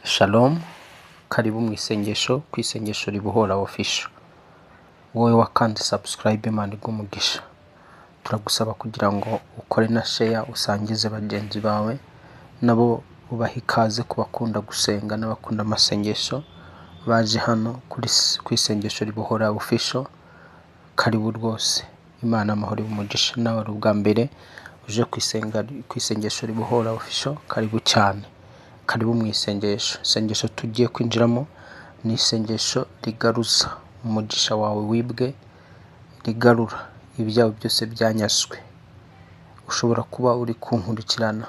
Shalom, karibu mu isengesho, ku isengesho ribohora official. Wowe wakandi subscribe Imana igumugisha. Turagusaba kugira ngo ukore na share usangize bagenzi bawe, nabo ubaha ikaze kubakunda gusenga n'abakunda amasengesho baje hano ku isengesho ribohora official. Karibu rwose, Imana amahoro y'umugisha. Nawe ari ubwa mbere uje ku isengesho ribohora official, karibu cyane. Karibu mu isengesho tugiye kwinjiramo ni isengesho rigaruza umugisha wawe wibwe, rigarura ibyawe byose byanyazwe. Ushobora kuba uri kunkurikirana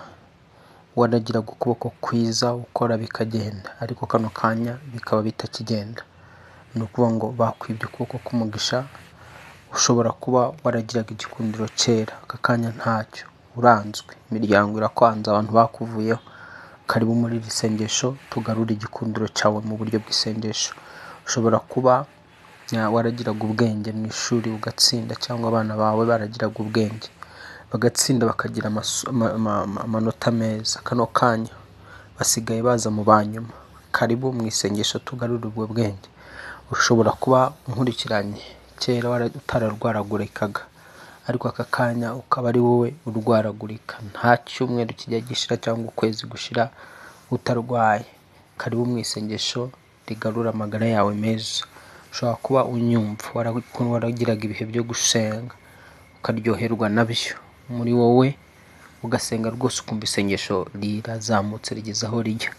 waragiraga ukuboko kwiza ukora bikagenda, ariko kano kanya bikaba bitakigenda. Ni ukuvuga ngo bakwibye ukuboko k'umugisha. Ushobora kuba waragiraga igikundiro kera, aka kanya ntacyo, uranzwe, imiryango irakwanze, abantu bakuvuyeho. Karibu muri iri sengesho tugarura igikundiro cyawe mu buryo bw'isengesho. Ushobora kuba waragiraga ubwenge mu ishuri ugatsinda, cyangwa abana bawe baragiraga ubwenge bagatsinda bakagira amanota meza, kano kanya basigaye baza mu banyuma. Karibu mu isengesho tugarura ubwo bwenge. Ushobora kuba unkurikiranye kera utararwaragurikaga, ariko aka kanya ukaba ari wowe urwaragurika, nta cyumweru kijya gishira cyangwa ukwezi gushira utarwaye. Karibu mu isengesho rigarura amagara yawe meza. Ushobora kuba unyumva waragiraga ibihe byo gusenga ukaryoherwa nabyo muri wowe, ugasenga rwose ukumva isengesho rirazamutse rigeze aho rijya.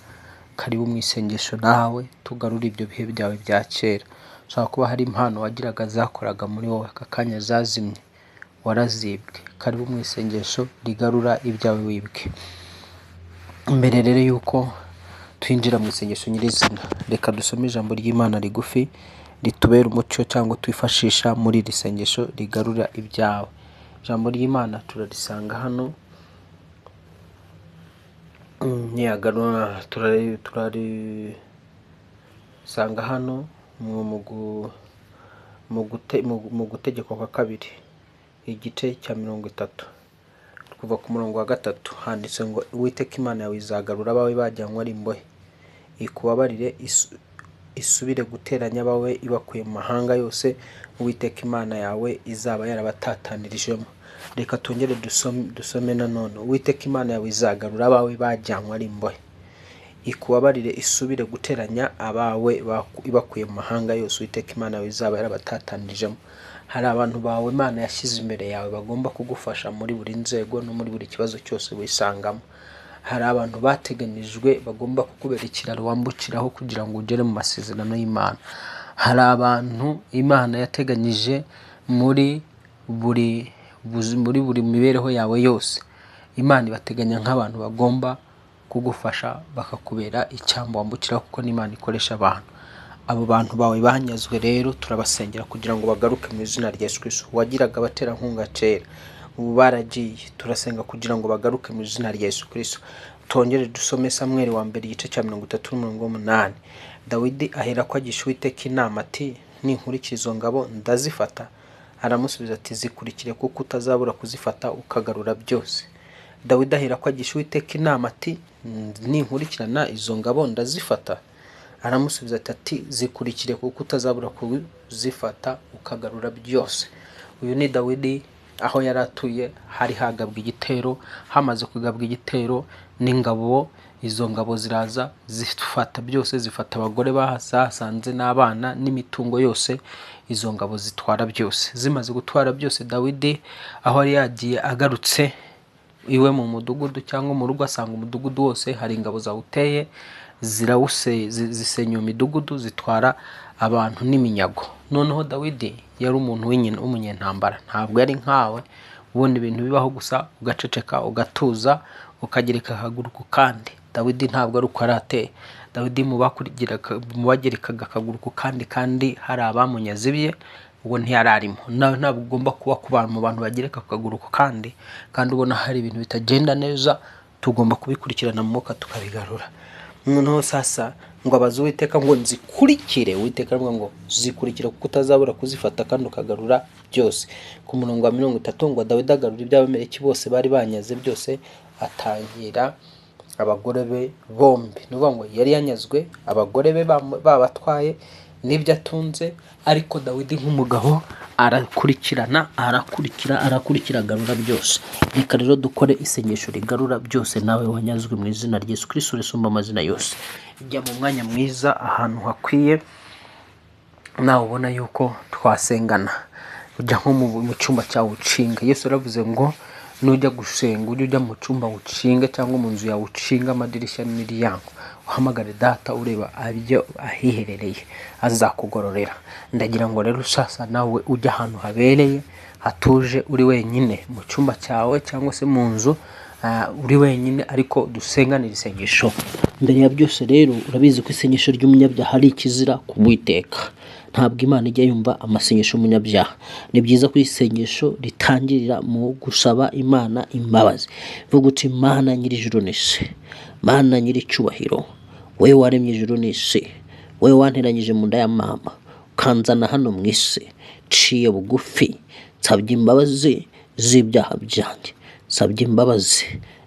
Karibu mu isengesho nawe tugarura ibyo bihe byawe bya kera. Ushobora kuba hari impano wagiraga zakoraga muri wowe, aka kanya zazimye, warazibwe. Karibu mu isengesho rigarura ibyawe wibwe. Mbere rero yuko twinjira mu isengesho nyirizina, reka dusome ijambo ry'Imana rigufi ritubera umucyo cyangwa twifashisha muri iri sengesho rigarura ibyawe. Ijambo ry'Imana turarisanga hano, turarisanga hano mu gutegekwa kwa kabiri, igice cya 30 kuva ku murongo wa 3 handitse ngo Uwiteka Imana yawe izagarura abawe bajyanywe ari imbohe, ikubabarire isubire guteranya abawe ibakuye mu mahanga yose Uwiteka Imana yawe izaba yarabatatanirijemo. Reka tongere dusome nanone. Uwiteka Imana yawe izagarura abawe bajyanywe ari imbohe, ikubabarire isubire guteranya abawe ibakuye mu mahanga yose Uwiteka Imana yawe izaba yarabatatanirijemo. Hari abantu bawe Imana yashyize imbere yawe bagomba kugufasha muri buri nzego no muri buri kibazo cyose wisangamo. Hari abantu bateganijwe bagomba kukubera ikiraro wambukiraho kugira ngo ugere mu masezerano y'Imana. Hari abantu Imana yateganyije muri buri mibereho yawe yose. Imana ibateganya nk'abantu bagomba kugufasha bakakubera icyambu wambukiraho, kuko n'Imana ikoresha abantu. Abo bantu bawe banyazwe rero turabasengera kugira ngo bagaruke mu izina rya Yesu Kristo. Wagiraga abaterankunga kera, ubu baragiye, turasenga kugira ngo bagaruke mu izina rya Yesu Kristo. Tongere dusome Samweli wa mbere igice cya 33:8. Dawidi ahera ko agisha Uwiteka inama ati, ninkurikira izo ngabo ndazifata? Aramusubiza ati, zikurikire kuko utazabura kuzifata ukagarura byose. Dawidi ahera ko agisha Uwiteka inama ati, ninkurikirana izo ngabo ndazifata? Aramusubiza ati, zikurikire kuko utazabura kuzifata ukagarura byose. Uyu ni Dawidi aho yari atuye, hari hagabwa igitero. Hamaze kugabwa igitero n'ingabo, izo ngabo ziraza zifata byose, zifata abagore bahasanze n'abana n'imitungo yose. Izo ngabo zitwara byose. Zimaze gutwara byose, Dawidi aho yari yagiye agarutse iwe mu mudugudu cyangwa mu rugo, asanga umudugudu wose hari ingabo zawuteye, zisenya imidugudu, zitwara abantu n'iminyago. Noneho Dawidi yari umuntu w'umunyentambara, ntabwo yari nkawe ubundi ibintu bibaho gusa ugaceceka ugatuza ukagereka akaguru ku kandi. Dawidi ntabwo ari uko arateye. Dawidi mu bagerekaga akaguru ku kandi hari abamunyaze ibye, ubwo ntiyararimo. Nawe ntabwo ugomba kuba mu bantu bagereka akaguru ku kandi ubona hari ibintu bitagenda neza. Tugomba kubikurikirana mu mwuka tukabigarura. Noneho sasa ngo abaze Uwiteka ngo nzikurikire. Uwiteka aravuga ngo zikurikire kuko utazabura kuzifata kandi ukagarura byose. Ku murongo wa 30 ngo Dawidi agarura iby'abameleki bose bari banyaze byose, atangira abagore be bombi. Ni ukuvuga ngo yari yanyazwe, abagore be babatwaye n'ibyo atunze, ariko Dawidi nk'umugabo arakurikirana, arakurikira agarura byose. Reka rero dukore isengesho rigarura byose, nawe wanyazwe mu izina rya Yesu Kristo risumba amazina yose. Jya mu mwanya mwiza ahantu hakwiye, nawe ubona yuko twasengana. Ujya nko mu cyumba cyawe ucinga. Yesu yaravuze ngo nujya gusenga ujya mu cyumba ucinga, cyangwa mu nzu yawe ucinga amadirishya n'imiryango, uhamagare data ureba abyo ahiherereye, azakugororera. Ndagira ngo rero sasa nawe ujya ahantu habereye hatuje, uri wenyine mu cyumba cyawe cyangwa se mu nzu, uri wenyine, ariko dusenganira isengesho. Mbere ya byose rero urabizi ko isengesho ry'umunyabyaha ari ikizira ku Uwiteka. Ntabwo Imana ijya yumva amasengesho y'umunyabyaha. Ni byiza ko isengesho ritangirira mu gusaba Imana imbabazi. Vuga uti Mana nyir'ijuru n'isi, Mana nyir'icyubahiro, wowe waremye ijuru n'isi, wowe wanteranyije mu nda ya mama ukanzana hano mu isi, nciye bugufi, nsabye imbabazi z'ibyaha byanjye, nsabye imbabazi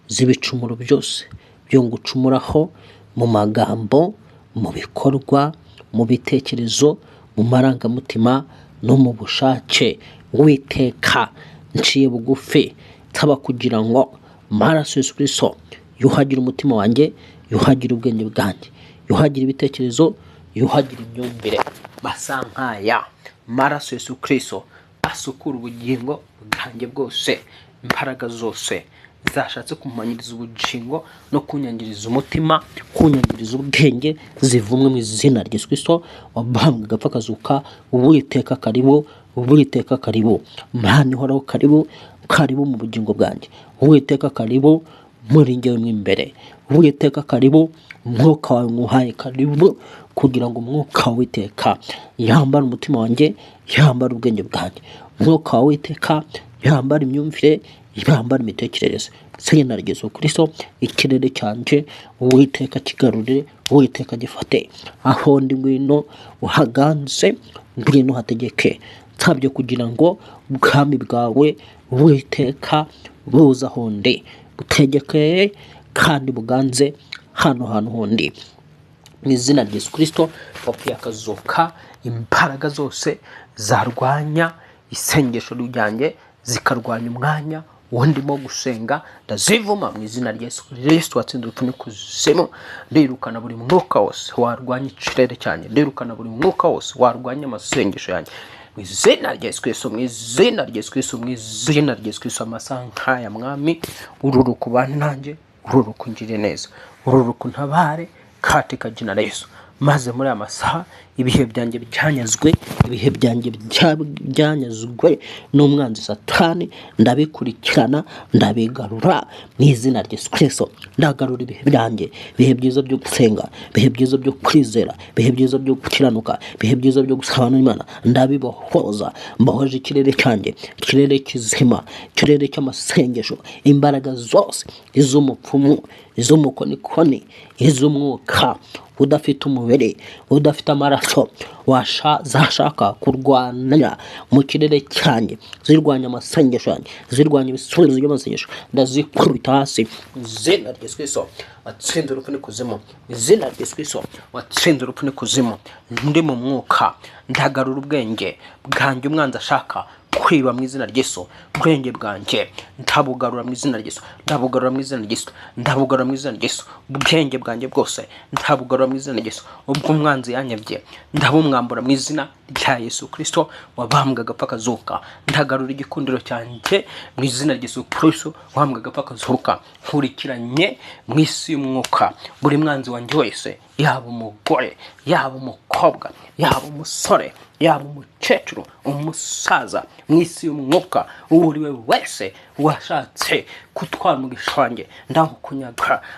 z'ibicumuro byose byo ngucumuraho, mu magambo, mu bikorwa, mu bitekerezo, mu marangamutima no mu bushake. Uwiteka nciye bugufi nsaba kugira ngo maraso Yesu Kristo yuhagire umutima wanjye, yuhagire ubwenge bwanjye, yuhagire ibitekerezo, yuhagire imyumvire. Basa nkaya maraso Yesu Kristo asukura ubugingo bwanjye bwose, imbaraga zose zashatse kumanyiriza ubugingo no kunyangiriza umutima, kunyangiriza ubwenge, zivumwe mu izina rya Yesu Kristo wabambwe agapfa akazuka. Uwiteka karibu, Uwiteka karibu, Mana ihoraho karibu, karibu mu bugingo bwanjye. Uwiteka karibu muri njyewe mo imbere. Uwiteka karibu, umwuka wawe nguhaye karibu, kugira ngo umwuka w'Uwiteka yambare umutima wanjye, yambare ubwenge bwanjye. Umwuka wa Uwiteka yambare imyumvire, yambare imitekerereze. Izina rya Yesu Kristo ikirere cyanjye Uwiteka kigarurire, Uwiteka gifate. Aho ndi ngwino uhaganze, ngwino hategeke. Nsabye kugira ngo ubwami bwawe Uwiteka buze aho ndi, butegeke kandi buganze hano hantu hondi. Mu izina rya Yesu Kristo wapfuye akazuka, imbaraga zose zarwanya isengesho ryanjye, zikarwanya umwanya wondimo gusenga, ndazivuma mu izina rya Yesu Kristo watsinze urupfu n'ikuzimu. Ndirukana buri mwuka wose warwanya ikirere cyanjye, ndirukana buri mwuka wose warwanya amasengesho yanjye mu izina rya Yesu Kristo, mu izina rya Yesu Kristo, mu izina rya Yesu Kristo. Amasaha nk'aya mwami, ururuka ubane nanjye, ururuka ungirire neza, ururuka untabare katika jina la Yesu. Maze muri amasaha ibihe byanjye byanyazwe, ibihe byanjye byanyazwe n'umwanzi Satani, ndabikurikirana, ndabigarura mu izina rya Yesu Kristo. Ndagarura ibihe byanjye, ibihe byiza byo gusenga, ibihe byiza byo kwizera, ibihe byiza byo gukiranuka, ibihe byiza byo gusabana n'Imana, ndabibohoza. Mbohoje ikirere cyanjye, ikirere kizima, ikirere cy'amasengesho, imbaraga zose, iz'umupfumu, iz'umukonikoni, iz'umwuka udafite umubiri, udafite amaraso, zashaka kurwanya mu kirere cyanjye, zirwanya amasengesho yanjye, zirwanya ibisubizo by'amasengesho, ndazikubita hasi mu izina rya Yesu Kristo watsinze urupfu n'ikuzimu. Mu izina rya Yesu Kristo watsinze urupfu n'ikuzimu. Ndi mu mwuka, ndagarura ubwenge bwanjye umwanzi ashaka kwiba mu izina rya Yesu. Ubwenge bwanjye ndabugarura mu izina rya Yesu, ndabugarura mu izina rya Yesu, ndabugarura mu izina rya Yesu. Ubwenge bwanjye bwose ndabugarura mu izina rya Yesu. Ubwo umwanzi yanyabye ndabumwambura mu izina rya Yesu Kristo wabambwe agapfa akazuka. Ndagarura igikundiro cyanjye mu izina rya Yesu Kristo wabambwe agapfa akazuka. Nkurikiranye mu isi y'umwuka buri mwanzi wanjye wese, yaba umugore, yaba umukobwa, yaba umusore, yaba umukecuru, umusaza, mu isi y'umwuka uriwe wese washatse kutwara umugisha wanjye,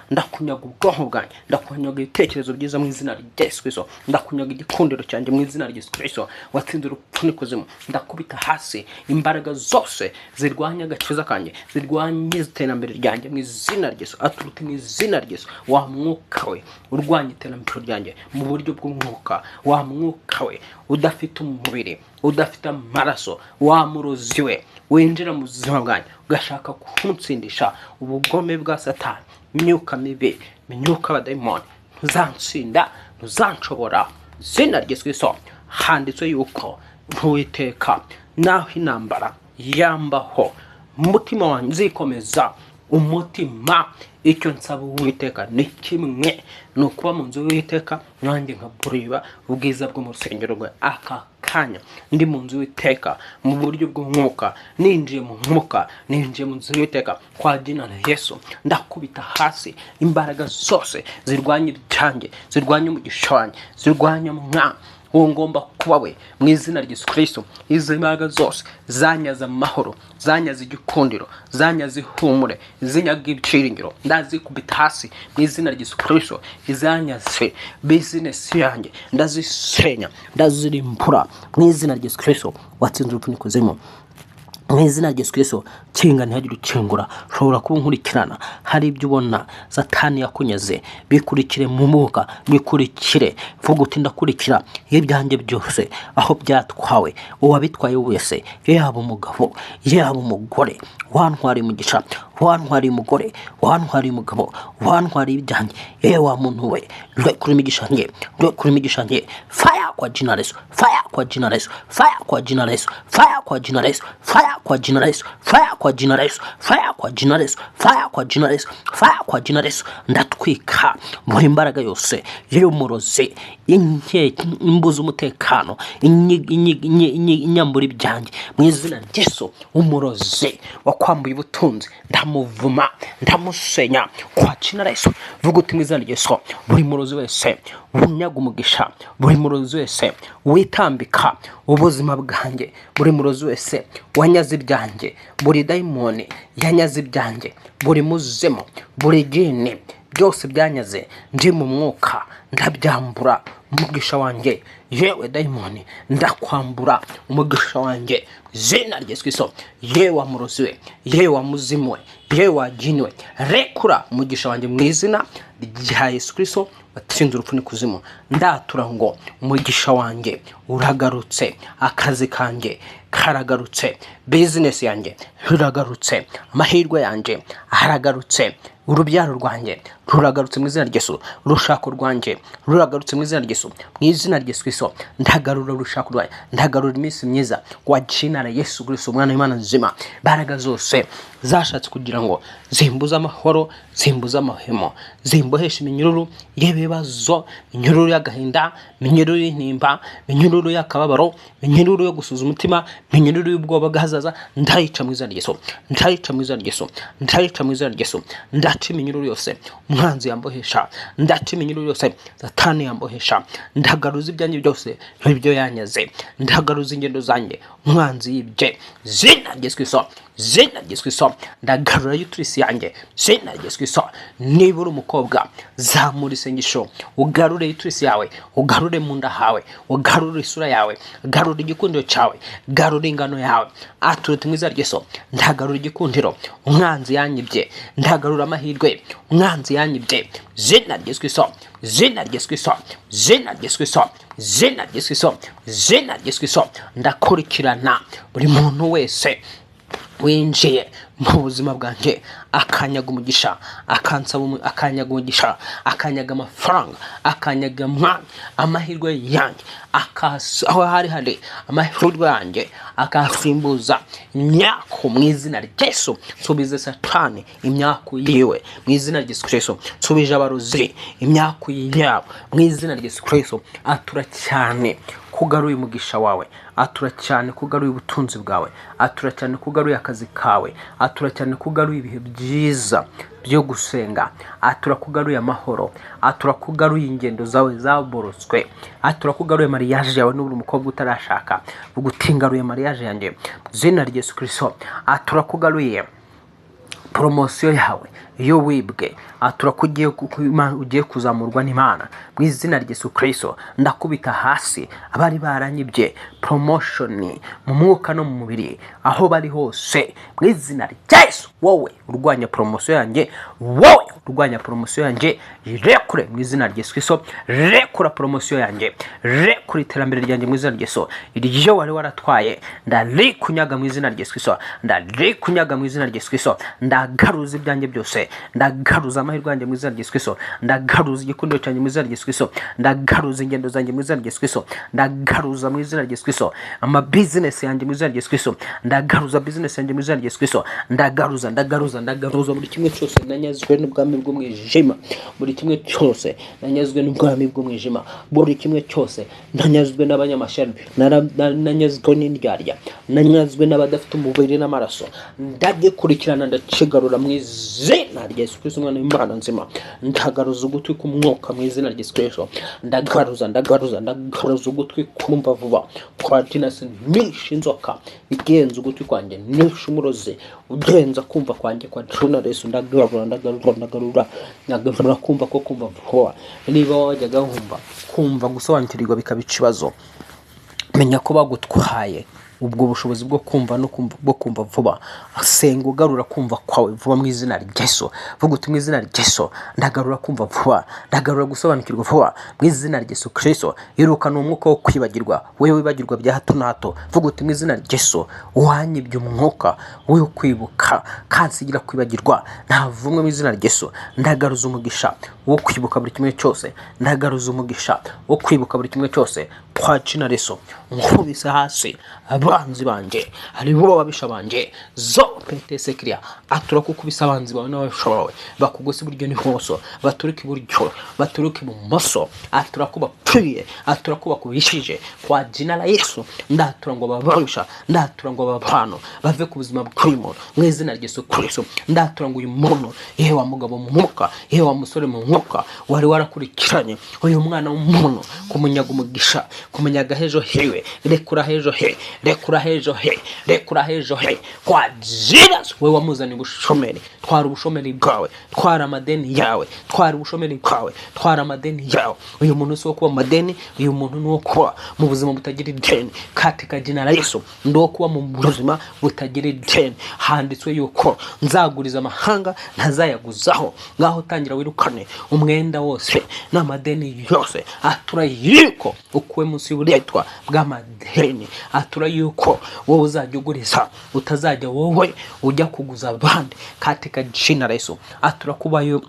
ndakunyaga ubwonko bwanjye, ndakunyaga ibitekerezo byiza mu izina rya Yesu Kristo, ndakunyaga igikundiro cyanjye mu izina rya Yesu Kristo watsinze urupfu n'ikuzimu. Ndakubita hasi imbaraga zose zirwanya agakiza kanjye, zirwanya iterambere ryanjye mu izina rya Yesu. Aturuka mu izina rya Yesu. Wa mwuka we urwanya iterambere ryanjye mu buryo bw'umwuka, wa mwuka we udafite umubiri, udafite amaraso, wa murozi we winjira mu buzima bwanjye ugashaka kuntsindisha ubugome bwa Satani, imyuka mibi, imyuka abadayimoni, ntuzansinda, ntuzanshobora. Izina rya Yesu Kristo handitswe yuko Uwiteka naho intambara yambaho, umutima wanjye uzikomeza umutima. Icyo nsaba Uwiteka ni kimwe, ni ukuba mu nzu y'Uwiteka nanjye nkabureba ubwiza bwo mu rusengero rwe. Aka kanya ndi mu nzu y'Uwiteka mu buryo bw'umwuka, ninjiye mu mwuka, ninjiye mu nzu y'Uwiteka kwa jina la Yesu. Ndakubita hasi imbaraga zose zirwanya ibyanjye, zirwanya umugisha wanjye, zirwanya mwana uwo ngomba kuba we, mu izina rya Yesu Kristo. Izo imbaraga zose zanyaza amahoro, zanyaza igikundiro, zanyaza ihumure, zinyaga ibyiringiro, ndazikubita hasi mu izina rya Yesu Kristo. Izanyaze business yanjye ndazisenya, ndazirimbura mu izina rya Yesu Kristo. Watsinze urupfu n'ikuzimu mu izina rya Yesu Kristo. Kinga ntihagire ukingura. Ushobora kuba unkurikirana, hari ibyo ubona Satani yakunyaze, bikurikire mu mwuka, bikurikire. Vuga uti ndakurikira ibyanjye byose aho byatwawe. Uwabitwaye wese, yaba umugabo, yaba umugore, wantwara imigisha, wantwara umugore, wantwara umugabo, wantwara ibyanjye, yewe wa muntu we, rekura imigisha nge, rekura imigisha nge. Fire kwa jina la Yesu, fire kwa jina la Yesu, fire kwa jina la Yesu, fire kwa jina la Yesu, fire kwa jina la Yesu, fire kwa jina la Yesu, fire kwa jina la Yesu, fire kwa jina la Yesu, fire kwa jina la Yesu. Ndatwika muri imbaraga yose y'umurozi, imbuza umutekano, inyambura ibyanjye mu izina rya Yesu. Umurozi wakwambuye ubutunzi ndamuvuma, ndamusenya kwa jina la Yesu. Vuga uti mu izina rya Yesu, buri murozi wese unyaga umugisha, buri murozi wese witambika ubuzima bwanjye, buri murozi wese wanyaze ibyanjye, buri dayimoni yanyaze ibyanjye, buri muzemo, buri jini byose byanyaze, ndi mu mwuka ndabyambura umugisha wanjye. Yewe dayimoni ndakwambura umugisha wanjye zina rya Yesu Kristo. Yewe wa murozi we, yewe wa muzimu we, yewe wa jini we, rekura umugisha wanjye mu izina rya Yesu Kristo. Watsinze urupfu n'ikuzimu. Ndatura ngo umugisha wanjye uragarutse, akazi kanjye karagarutse, business yanjye ruragarutse, amahirwe yanjye aragarutse, urubyaro rwanjye ruragarutse mu izina rya Yesu, urushako rwanjye ruragarutse mu izina rya Yesu. Mu izina rya Yesu Kristo ndagarura urushako rwanjye, ndagarura iminsi myiza kwa jina la Yesu Kristo, umwana w'Imana nzima. Imbaraga zose zashatse kugira ngo zimbuze amahoro, zimbuze amahemo, zimbohesha iminyururu y'ibibazo, iminyururu y'agahinda, iminyururu y'intimba, iminyururu y'akababaro, iminyururu yo gusuza umutima, iminyururu y'ubwoba bw'ahazaza, ndayica mu izina rya Yesu, ndayica mu izina rya Yesu, ndayica mu izina rya Yesu. Ndaca iminyururu yose umwanzi yambohesha, ndaca iminyururu yose Satani yambohesha, ndagaruza ibyanjye byose ibyo yanyaze, ndagaruza ingendo zanjye umwanzi yibye zina rya Yesu Kristo, zina rya Yesu Kristo. Ndagarura uturisi yanjye zina rya Yesu Kristo. Niba uri umukobwa, zamura isengesho, ugarure uturisi yawe, ugarure mu nda hawe, ugarure isura yawe, garura igikundiro cyawe, garura ingano yawe. Aturute mu izina rya Yesu. Ndagarura igikundiro umwanzi yanyibye, ndagarura amahirwe umwanzi yanyibye zina rya Yesu Kristo, zina rya Yesu Kristo, zina rya Yesu Kristo, zina rya Yesu Kristo, zina rya Yesu Kristo. Ndakurikirana buri muntu wese winjiye mu buzima bwanjye, akanyaga umugisha, akansaba akanyaga umugisha, akanyaga amafaranga, akanyaga amahirwe yanjye, aho hari amahirwe yanjye akasimbuza imyaka mu izina rya Yesu. Subiza Satani imyaka yiwe mu izina rya Yesu Kristo. Subije abarozi imyaka yabo mu izina rya Yesu Kristo. Atura cyane kugaruye umugisha wawe, atura cyane kugaruye ubutunzi bwawe, atura cyane kugaruye akazi kawe, atura cyane kugaruye ibihe byiza byo gusenga, atura kugaruye amahoro, atura kugaruye ingendo zawe zaborotswe, atura kugaruye mariage yawe n'uri umukobwa utarashaka, ugutingaruye mariage yanjye zina rya Yesu Kristo. Atura kugaruye promotion yawe iyo wibwe, atura ugiye kuzamurwa n'Imana mu izina rya Yesu Kristo. Ndakubita hasi abari baranyibye promotion mu mwuka no mu mubiri, aho bari hose mu izina rya Yesu. Wowe urwanya promotion yanjye, wowe urwanya promotion yanjye, rekure mu izina rya Yesu Kristo. Rekura promotion yanjye, rekura iterambere ryanjye mu izina rya Yesu. Iryo wari waratwaye ndarikunyaga mu izina rya Yesu Kristo, ndarikunyaga mu izina rya Yesu Kristo. Ndagaruza ibyanjye byose ndagaruza amahirwe yanjye mu izina rya Yesu Kristo, ndagaruza igikundiro cyanjye mu izina rya Yesu Kristo, ndagaruza ingendo zanjye mu izina rya Yesu Kristo, ndagaruza mu izina rya Yesu Kristo ama business yanjye mu izina rya Yesu Kristo, ndagaruza business yanjye mu izina rya Yesu Kristo, ndagaruza buri kimwe cyose nanyazwe n'ubwami bw'umwijima, buri kimwe cyose nanyazwe n'ubwami bw'umwijima, buri kimwe cyose nanyazwe n'abanyamashyari, nanyazwe n'indyarya, nanyazwe n'abadafite umubiri n'amaraso, ndagikurikirana ndakigarura mu izina rya Yesu Kristo umwana w'Imana nzima, ndagaruza ugutwi k'umwuka mu izina rya Yesu Kristo, ndagaruza ugutwi kumva vuba kwa jinasi nishe inzoka igenza ugutwi kwanjye, nishe umurozi ugenza kumva kwanjye kwa juna Yesu, ndagarura kumva ko kumva vuba. Niba wajyaga kumva gusobanukirwa bikaba ikibazo, menya ko bagutwaye ubwo bushobozi bwo kumva no kumva vuba. Senga ugarura kumva kwawe vuba mu izina rya Yesu. Vuga uti mu izina rya Yesu ndagarura kumva vuba, ndagarura gusobanukirwa vuba mu izina rya Yesu Kristo. Irukana umwuka wo kwibagirwa, wewe wibagirwa bya hato na hato. Vuga uti mu izina rya Yesu wanyibye umwuka wewe kwibuka kansigira kwibagirwa, ntavumwe mu izina rya Yesu. Ndagaruza umugisha wo kwibuka buri kimwe cyose, ndagaruza umugisha wo kwibuka buri kimwe cyose kwa jina Yesu. Nkubise hasi abanzi banje, ari bo babisha banje zo petesekria, atura kukubisa abanzi bawe n'abashobowe bakugose buryo ni hoso, baturuka iburyo baturuka ibumoso, atura kubapfuye, atura kubakubishije kwa jina la Yesu. Ndatura ngo bababisha, ndatura ngo babano bave ku buzima bw'umuntu mu izina rya Yesu Kristo. Ndatura ngo uyu muntu yewe wa mugabo mu mwuka, yewe wa musore mu mwuka wari warakurikiranye uyu mwana w'umuntu kumunyaga umugisha, kumunyaga hejo hewe, rekura hejo he, rekura hejo he kwa Jesus. Wewe wamuzani ubushomeri, twara ubushomeri bwawe, twara amadeni yawe, twara ubushomeri bwawe, twara amadeni yawe. Uyu muntu si wo kuba amadeni, uyu muntu ni wo kuba mu buzima butagira ideni katika jina la Yesu. Ndo kuba mu buzima butagira ideni. Handitswe yuko nzaguriza amahanga ntazayaguzaho. Ngaho tangira wirukane umwenda wose n'amadeni yose, atura yuko ukuwe munsi y'uburetwa bw'amadeni, atura yuko wowe uzajya uguriza, utazajya wowe ujya kuguza abandi katika jina la Yesu. Atura kubayo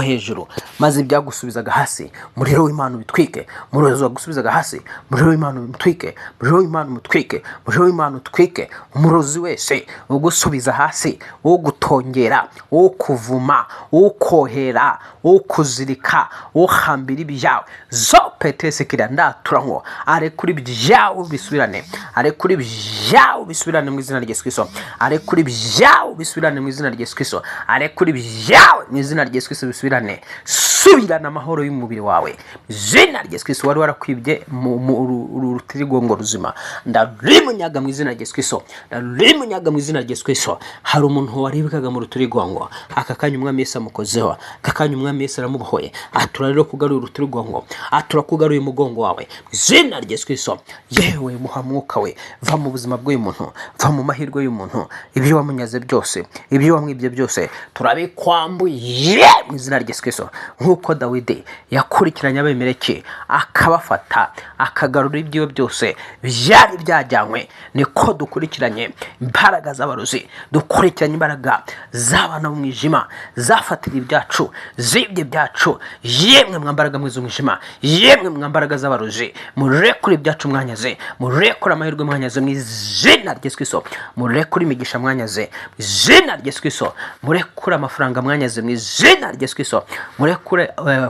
hejuru maze ibyagusubizaga hasi muriro w'Imana bitwike, murozo gusubizaga hasi muriro w'Imana bitwike, muriro w'Imana mutwike, muriro w'Imana utwike umurozi wese ugusubiza hasi, wo gutongera, wo kuvuma, wo kohera, wo kuzirika, wo hambira ibyawe zo petesekira. Ndatura ngo are kuri byawe bisubirane, are kuri byawe bisubirane mu izina rya Yesu Kristo, are kuri byawe bisubirane mu izina rya Yesu Kristo, are kuri byawe mu izina rya Yesu Kristo. Subirana amahoro y'umubiri wawe izina rya Yesu Kristo. Wari warakwibye mu rutirigongo ruzima, ndarimunyaga mu izina rya Yesu Kristo, ndarimunyaga mu izina rya Yesu Kristo. Hari umuntu waribikaga mu rutirigongo, aka kanya umwami Yesu amukozeho, aka kanya umwami Yesu aramubohoye. Atura rero kugarura urutirigongo, atura kugaruye umugongo wawe izina rya Yesu Kristo. Yewe muhamwuka we, va mu buzima bw'uyu muntu, va mu mahirwe y'umuntu, ibyo wamunyaze byose, ibyo wamwibye byose turabikwambuye mu izina rya Yesu Kristo. Nkuko Dawidi yakurikiranye abemereke akabafata akagarura ibyo byose byari byajyanywe, niko dukurikiranye imbaraga z'abarozi, dukurikiranye imbaraga z'abana b'umwijima zafatira ibyacu, zibye byacu. Yemwe mwambaraga mu z'umwijima, yemwe mwambaraga z'abarozi, murekure ibyacu mwanyaze, murekure amahirwe mwanyaze mu izina rya Yesu Kristo, murekure imigisha mwanyaze mu izina rya Yesu Kristo, murekure amafaranga mwanyaze mu izina rya Yesu Kristo, murekure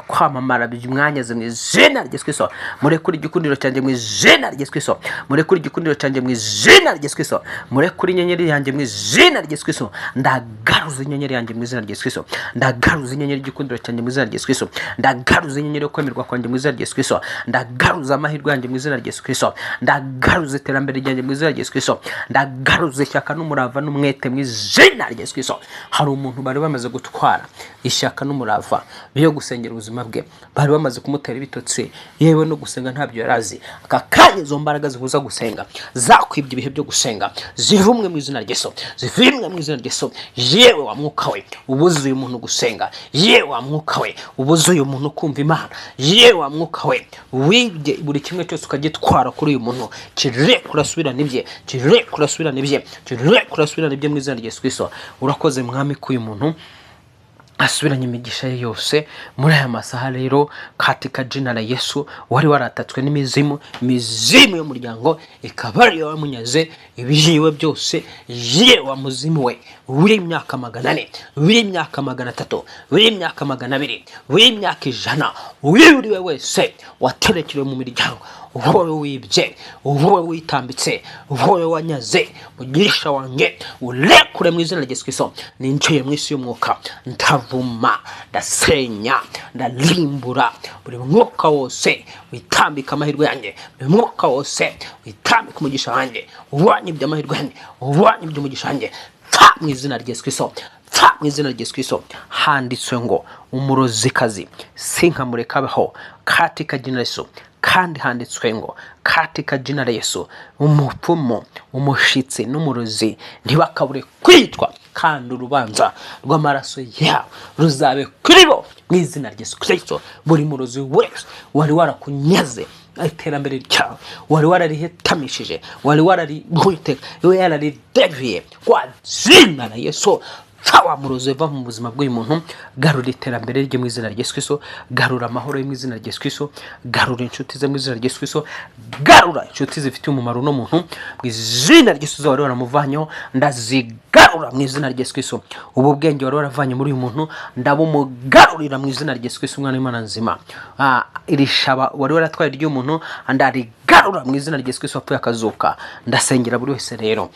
kwamamara mwanyaze mu izina rya Yesu Kristo, murekure igikundiro cyanjye mu izina rya Yesu Kristo, murekure igikundiro cyanjye mu izina rya Yesu Kristo, murekure inyenyeri yanjye mu izina rya Yesu Kristo. Ndagaruza inyenyeri yanjye mu izina rya Yesu Kristo, ndagaruza inyenyeri y'igikundiro cyanjye mu izina rya Yesu Kristo, ndagaruza inyenyeri yo kwemerwa kwanjye mu izina rya Yesu Kristo, ndagaruza amahirwe yanjye mu izina rya Yesu Kristo, ndagaruza iterambere ryanjye mu izina rya Yesu Kristo, ndagaruza ishyaka n'umurava n'umwete mu izina rya Yesu Kristo. Hari umuntu bari bamaze gutwara ishyaka n'umurava byo gusengera ubuzima bwe, bari bamaze kumutera ibitotsi, yewe no gusenga ntabyo yarazi. Aka kanya izo mbaraga zibuza gusenga, zakwibye ibihe byo gusenga, zivumwe mu izina rya Yesu, zivimwe mu izina rya Yesu. Yewe wa mwuka we ubuzuye umuntu gusenga, yewe wa mwuka we ubuzuye umuntu kumva Imana, yewe wa mwuka we wibye buri kimwe cyose ukagitwara kuri uyu muntu, kirekura subira nibye, kirekura subira nibye, kirekura subira nibye mu izina rya Yesu Kristo. Urakoze mwami ku uyu muntu asubiranye imigisha ye yose muri aya masaha rero katika jina la Yesu. Wari waratatswe n'imizimu y'umuryango ikaba ariyo wamunyaze ibiyiwe byose, yewe muzimu we w'imyaka 400, w'imyaka 300, w'imyaka 200, w'imyaka 100, uriwe wese waterekerewe mu miryango, wowe wibye, wowe witambitse, wowe wanyaze, mugisha wanjye urekure mu izina rya Yesu Kristo. Ninjiye mu isi y'umwuka, ndavuma, ndasenya, ndalimbura buri mwuka wose witambika amahirwe yanjye, buri mwuka wose witambika umugisha wanjye, wanyibye amahirwe yanjye, wanyibye umugisha wanjye, mu izina rya Yesu Kristo, mu izina rya Yesu Kristo. Handitswe ngo umurozikazi sinkamurekaho katika jina la Yesu. Kandi handitswe ngo katika jina la Yesu umupfumu, umushitsi n'umurozi ntibakabure kwitwa, kandi urubanza rw'amaraso yawe ruzabe kuri bo mu izina rya Yesu Kristo. Buri murozi wese wari warakunyaze iterambere ryawe, wari wararihetamishije, wari wararideviye, kwa jina la Yesu Tawa murozi va mu buzima bw'uyu muntu, garura iterambere rye mu izina rya Yesu Kristo, garura amahoro ye mu izina rya Yesu Kristo, garura inshuti ze mu izina rya Yesu Kristo, garura inshuti zifitiye umumaro no muntu mu izina rya Yesu. Wari waramuvanyeho ndazigarura mu izina rya Yesu Kristo. Ubu bwenge wari waravanye muri uyu muntu ndabumugarurira mu izina rya Yesu Kristo, umwana w'Imana nzima. Iri shaba wari waratwaye ry'uyu muntu ndarigarura mu izina rya Yesu Kristo wapfuye akazuka. Ndasengera buri wese rero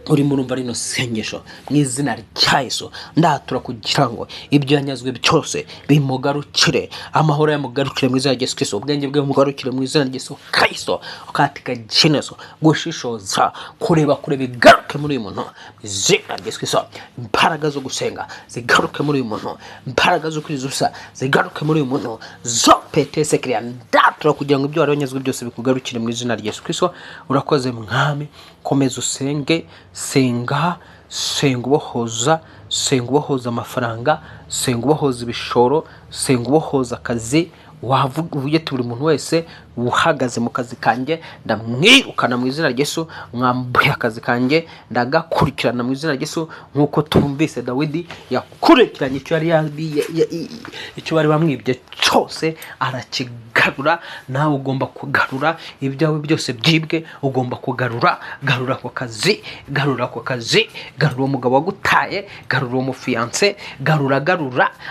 uri murumva rino sengesho mu izina rya Yesu, ndatura kugira ngo ibyo yanyazwe byose bimugarukire, amahoro yamugarukire mu izina rya Yesu Kristo, ubwenge bwe mugarukire mu izina rya Yesu Kristo, katika jina Yesu. Gushishoza kureba bigaruke muri uyu muntu mu izina rya Yesu Kristo. Imbaraga zo gusenga zigaruke muri uyu muntu, imbaraga zo kwizusa zigaruke muri uyu muntu, zo petese kriya. Ndatura kugira ngo ibyo waranyazwe byose bikugarukire mu izina rya Yesu Kristo. Urakoze mwami, komeza usenge, senga ubohoza, senga ubohoza amafaranga, senga ubohoza ibishoro, senga ubohoza akazi. Wavuye buri muntu wese uhagaze mu kazi kanjye ndamwirukana mu izina rya Yesu, mwambuye akazi kanjye ndagakurikirana mu izina rya Yesu, nkuko tumvise Dawidi yakurikiranye icyo bari bamwibye cyose arakigarura. Nawe ugomba kugarura ibyawe byose byibwe, ugomba kugarura. Garura ako kazi, garura umugabo wagutaye, garura umufiance, garura.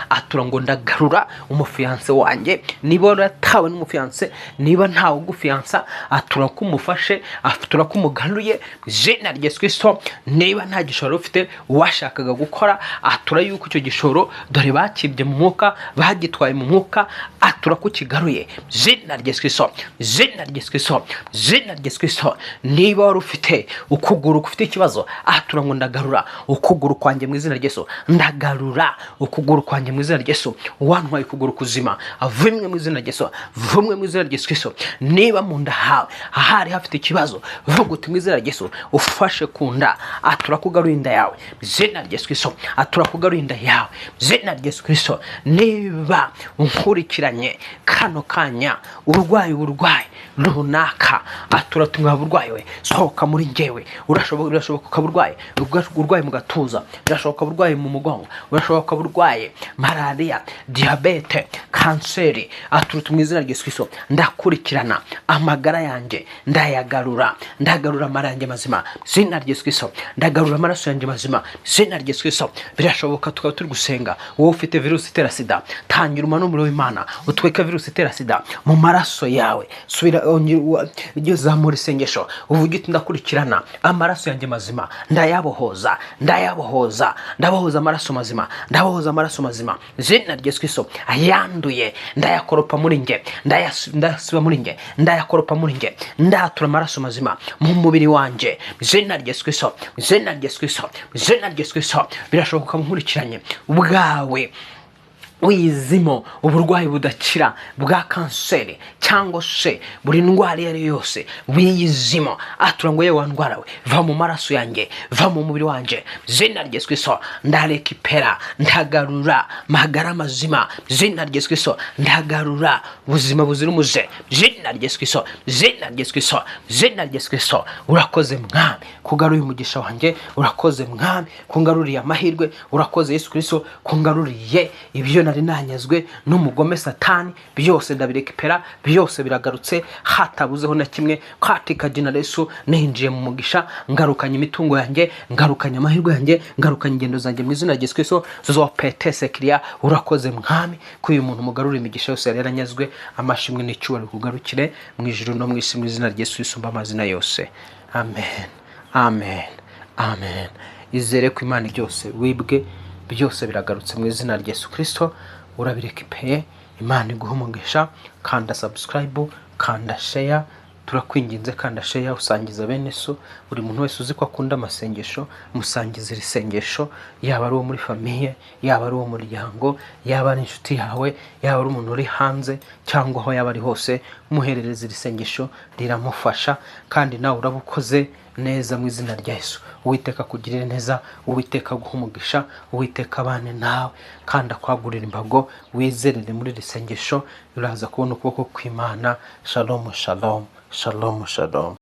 Atura ngo ndagarura umufiance wanjye. Niba uratawe n'umufiance, niba ntawe ugufiansa, atura kumufashe, atura kumugaruye izina rya Yesu Kristo. Niba nta gishoro ufite washakaga gukora, atura yuko icyo gishoro dore bakibye mu mwuka, bagitwaye mu mwuka, atura kukigaruye izina rya Yesu Kristo, izina rya Yesu Kristo, izina rya Yesu Kristo. Niba wari ufite ukuguru ufite ikibazo, atura ngo ndagarura ukuguru kwanjye mu izina rya Yesu, ndagarura ukuguru kwanjye mu izina rya Yesu. Wantwaye ukuguru kuzima, avumwe mu izina rya Yesu, vumwe mu izina rya Yesu Kristo. Niba mu nda hawe ahari hafite ikibazo, vuga uti mu izina rya Yesu ufashe ku nda, atura kugarura inda yawe mu izina rya Yesu Kristo, atura kugarura inda yawe mu izina rya Yesu Kristo. Niba unkurikiranye kano kanya urwaye runaka, atura tumwa burwaye we sohoka muri njyewe. Urashoboka ukaburwaye mu gatuza, urashoboka burwaye mu mugongo, urashoboka burwaye malaria, diabete, kanseri, atura mu izina rya Yesu Kristo. Ndakurikirana amagara yanjye, ndagarura amarange mazima izina rya Yesu Kristo, ndagarura amaraso yanjye mazima izina rya Yesu Kristo. Birashoboka tukaba turi gusenga, wowe ufite virusi itera sida, tangira umuriro w'Imana utweka virusi itera sida mu maraso yawe. Subira zamura isengesho uvuge uti ndakurikirana amaraso yanjye mazima, ndayabohoza amaraso mazima, ndabohoza amaraso mazima izina rya Yesu Kristo. Ayanduye ndayakoropa muri nge, ndayasiba muri nge, ndayakoropa muri nge, ndatura amaraso mazima mu mubiri wanjye izina rya Yesu Kristo, izina rya Yesu Kristo, izina rya Yesu Kristo. Birashoboka nkurikiranye ubwawe wiyizimo uburwayi budakira bwa kanseri cyangwa se buri ndwara iyo ari yose, wiyizimo atura ngo yewe wandwara we, va mu maraso yanjye, va mu mubiri wanjye, zina rya Yesu Kristo ndarekipera, ndagarura magara mazima, zina rya Yesu Kristo ndagarura ubuzima buzira umuze, zina rya Yesu Kristo, zina rya Yesu Kristo, zina rya Yesu Kristo. Urakoze Mwami kugaruye umugisha wanjye, urakoze Mwami kungaruriye amahirwe, urakoze Yesu Kristo kungaruriye ibyo nari nanyazwe n'umugome Satani, byose ndabirekipera, byose biragarutse, hatabuzeho na kimwe. Katika jina la Yesu ninjiye mu mugisha, ngarukanye imitungo yanjye, ngarukanye amahirwe yanjye, ngarukanye ingendo zanjye mu izina rya Yesu Kristo. Zopetese kriya, urakoze Mwami ko uyu muntu mugarura imigisha yose yari yaranyazwe. Amashimwe n'icyubahiro kugarukire mu ijuru no mu isi mu izina rya Yesu isumba amazina yose. Amen, amen, amen. Izere ko Imana byose wibwe, byose biragarutse mu izina rya Yesu Kristo. Urabirekipeye, Imana iguha umugisha. Kanda subscribe, kanda share, turakwinginze kanda share, usangiza bene so. Buri muntu wese uzi ko akunda amasengesho, musangize iri sengesho, yaba ari uwo muri famiye, yaba ari uwo muryango, yaba ari inshuti yawe, yaba ari umuntu uri hanze cyangwa aho yaba ari hose, muherereze iri sengesho, riramufasha. Kandi nawe urabukoze neza mu izina rya Yesu. Uwiteka kugirire neza, Uwiteka guha umugisha, Uwiteka abane nawe kandi akwagurira imbago. Wizerere muri iri sengesho, uraza kubona ukuboko kw'Imana. Shalom, shalom, shalom, shalom.